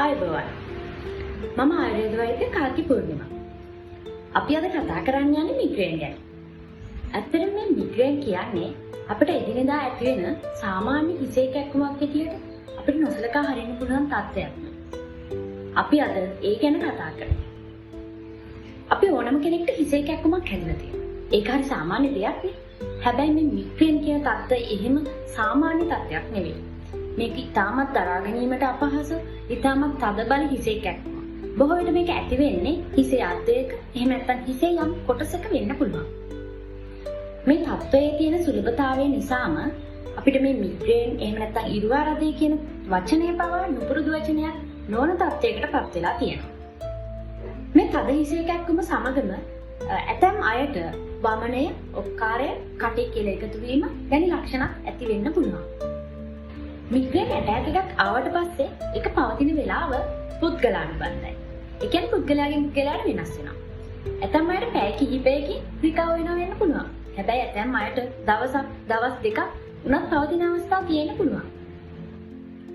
ආයුබෝවන්. මම ආයුර්වේද වෛද්‍ය කාර්ති පූර්ණිමා. අපි අද කතා කරන්න යන්නේ මිග්‍රේන් ගැන. ඇත්තටම මේ මිග්‍රේන් කියන්නේ අපිට එදිනෙදා ඇති වෙන සාමාන්‍ය හිසේ කැක්කුමක් විදියට අපිට නොසලකා හරින්න පුළුවන් තත්ත්වයක්. අපි අද ඒ ගැන කතා කරමු. අපි ඕනම කෙනෙක්ට හිසේ කැක්කුමක් හැදලා තියෙනවා. ඒක හරි සාමාන්‍ය දෙයක් නේ. හැබැයි මේ මිග්‍රේන් කියන තත්ත්වය එහෙම සාමාන්‍ය තත්ත්වයක් නෙවෙයි. මේක ඉතාමත් දරා ගැනීමට අපහසු, ඉතාමත් තදබල හිසේ කැක්කුමක්. බොහෝ විට මේක ඇති වෙන්නේ හිසේ අර්ධයක, එහෙම නැත්නම් හිසේ යම් කොටසක වෙන්න පුළුවන්. මේ තත්ත්වයේ තියෙන සුලභතාවය නිසාම අපිට මේ මිග්‍රේන් එහෙම නැත්නම් ඉරුවාරදේ කියන වචනය පවා නුපුරුදු වචනයක් නොවන තත්ත්වයකට පත් වෙලා තියෙනවා. මේ තද හිසේ කැක්කුම සමගම ඇතැම් අයට වමනය, ඔක්කාරය, කටේ කෙල එකතු වීම වැනි ලක්ෂණ ඇති වෙන්න පුළුවන්. මිග්‍රේන් ඇටැක් එකක් ආවට පස්සේ ඒක පවතින වේලාව පුද්ගලානුබන්ධයි. ඒ කියන්නේ පුද්ගලයාගෙන් පුද්ගලයාට වෙනස් වෙනවා. ඇතැම් අයට පැය කිහිපයකින් රිකවර් වෙන්න පුළුවන්. හැබැයි ඇතැම් අයට දවස් දෙකක් උනත් පවතින අවස්ථා තියෙන්න පුළුවන්.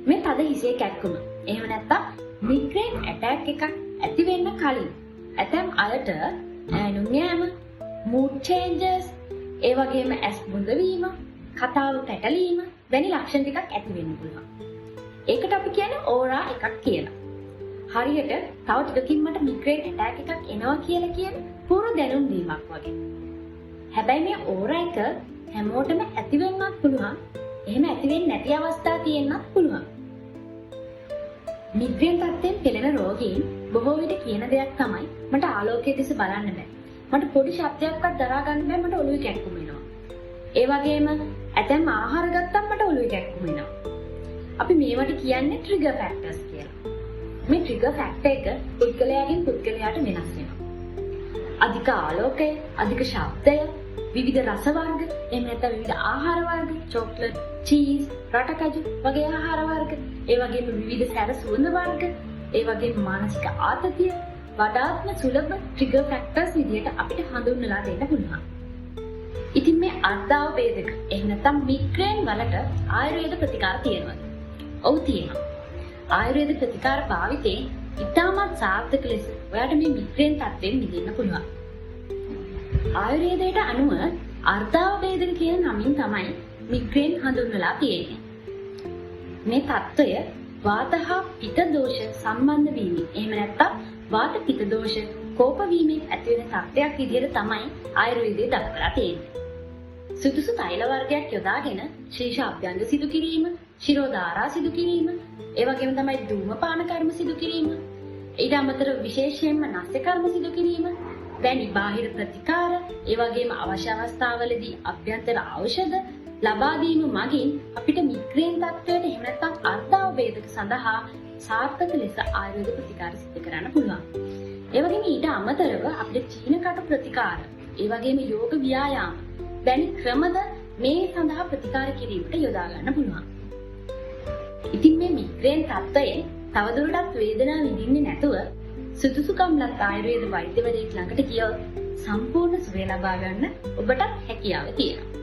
මේ තද හිසේ කැක්කුම එහෙම නැත්නම් මිග්‍රේන් ඇටැක් එකක් ඇති වෙන්න කලින් ඇතැම් අයට ඈනුම් යෑම, mood changes, ඒ වගේම ඇස් බුඳ වීම, කතාව පැටලීම වැනි ලක්ෂණ ටිකක් ඇති වෙන්න පුළුවන්. ඒකට අපි කියන්නේ ඕරා එකක් කියලා. හරියට තව ටිකකින් මට මිග්‍රේන් ඇටැක් එකක් එනවා කියලා කියන පූර්ව දැනුම් දීමක් වගේ. හැබැයි මේ ඕරා එක හැමෝටම ඇති වෙන්නත් පුළුවන්. එහෙම ඇති වෙන්නේ නැති අවස්ථා තියෙන්නත් පුළුවන්. මිග්‍රේන් තත්ත්වයෙන් පෙළෙන රෝගීන් බොහෝ විට කියන දෙයක් තමයි මට ආලෝකයේ දිස බලන්න බෑ. මට පොඩි ශබ්දයක්වත් දරා ගන්න බෑ, මට ඔළුවේ කැක්කුම එනවා. ඒ වගේම ඇතැම් ආහාර ගත්තම මට ඔළුවේ කැක්කුම එනවා. අපි මේවට කියන්නේ ට්‍රිගර් ෆැක්ටර්ස් කියලා. මේ ට්‍රිගර් ෆැක්ටර් එක පුද්ගලයාගෙන් පුද්ගලයාට වෙනස් වෙනවා. අධික ආලෝකය, අධික ශබ්දය, විවිධ රස වර්ග, එහෙම නැත්නම් විවිධ ආහාර වර්ග, චොක්ලට්, චීස්, රටකජු වගේ ආහාර වර්ග, ඒ වගේම විවිධ සැර සුවඳ වර්ග, ඒ වගේම මානසික ආතතිය වඩාත්ම සුලභ ට්‍රිගර් ෆැක්ටර්ස් විදියට අපිට හඳුන්වලා දෙන්න පුළුවන්. ඉතින් මේ අර්ධාවබේධක එහෙම නැත්නම් මිග්‍රේන් වලට ආයුර්වේද ප්‍රතිකාර තියෙනවා. ඔව් තියෙනවා. ආයුර්වේද ප්‍රතිකාර භාවිතයෙන් ඉතාමත් සාර්ථක ලෙස ඔයාට මේ මිග්‍රේන් තත්ත්වයෙන් මිදෙන්න පුළුවන්. ආයුර්වේදයට අනුව අර්ධාවබේධක කියන නමින් තමයි මිග්‍රේන් හඳුන්වලා තියෙන්නේ. මේ තත්ත්වය වාත හා පිත දෝෂ සම්බන්ධ වීමෙන් එහෙම නැත්නම් වාත පිත දෝෂ කෝප වීමෙන් ඇති වෙන තත්ත්වයක් විදිහට තමයි ආයුර්වේදයේ දක්වලා තියෙන්නේ. සුදුසු තෛල වර්ගයක් යොදාගෙන ශීර්ෂ අභ්‍යංග සිදු කිරීම, ශිරෝධාරා සිදු කිරීම, ඒ වගේම තමයි ධූමපාන කර්ම සිදු කිරීම, ඊට අමතරව විශේෂයෙන්ම නස්ය කර්ම සිදු කිරීම, වැනි බාහිර ප්‍රතිකාර, ඒ වගේම අවශ්‍ය අවස්ථාවලදී අභ්‍යන්තර ඖෂධ ලබා දීම මගින් අපිට මිග්‍රේන් තත්ත්වයට එහෙම නැත්නම් අර්ධාවබේධක සඳහා සාර්ථක ලෙස ආයුර්වේද ප්‍රතිකාර සිදු කරන්න පුළුවන්. ඒ වගේම ඊට අමතරව අපිට චීන කටු ප්‍රතිකාර, ඒ වගේම යෝග ව්‍යායාම වැනි ක්‍රමද මේ සඳහා ප්‍රතිකාර කිරීමට යොදා ගන්න පුළුවන්. ඉතින් මේ මිග්‍රේන් තත්ත්වයෙන් තවදුරටත් වේදනාව විඳින්නේ නැතුව සුදුසුකම්ලත් ආයුර්වේද වෛද්‍යවරයෙක් ළඟට ගියොත් සම්පූර්ණ සුවය ලබා ගන්න ඔබට හැකියාව තියෙනවා.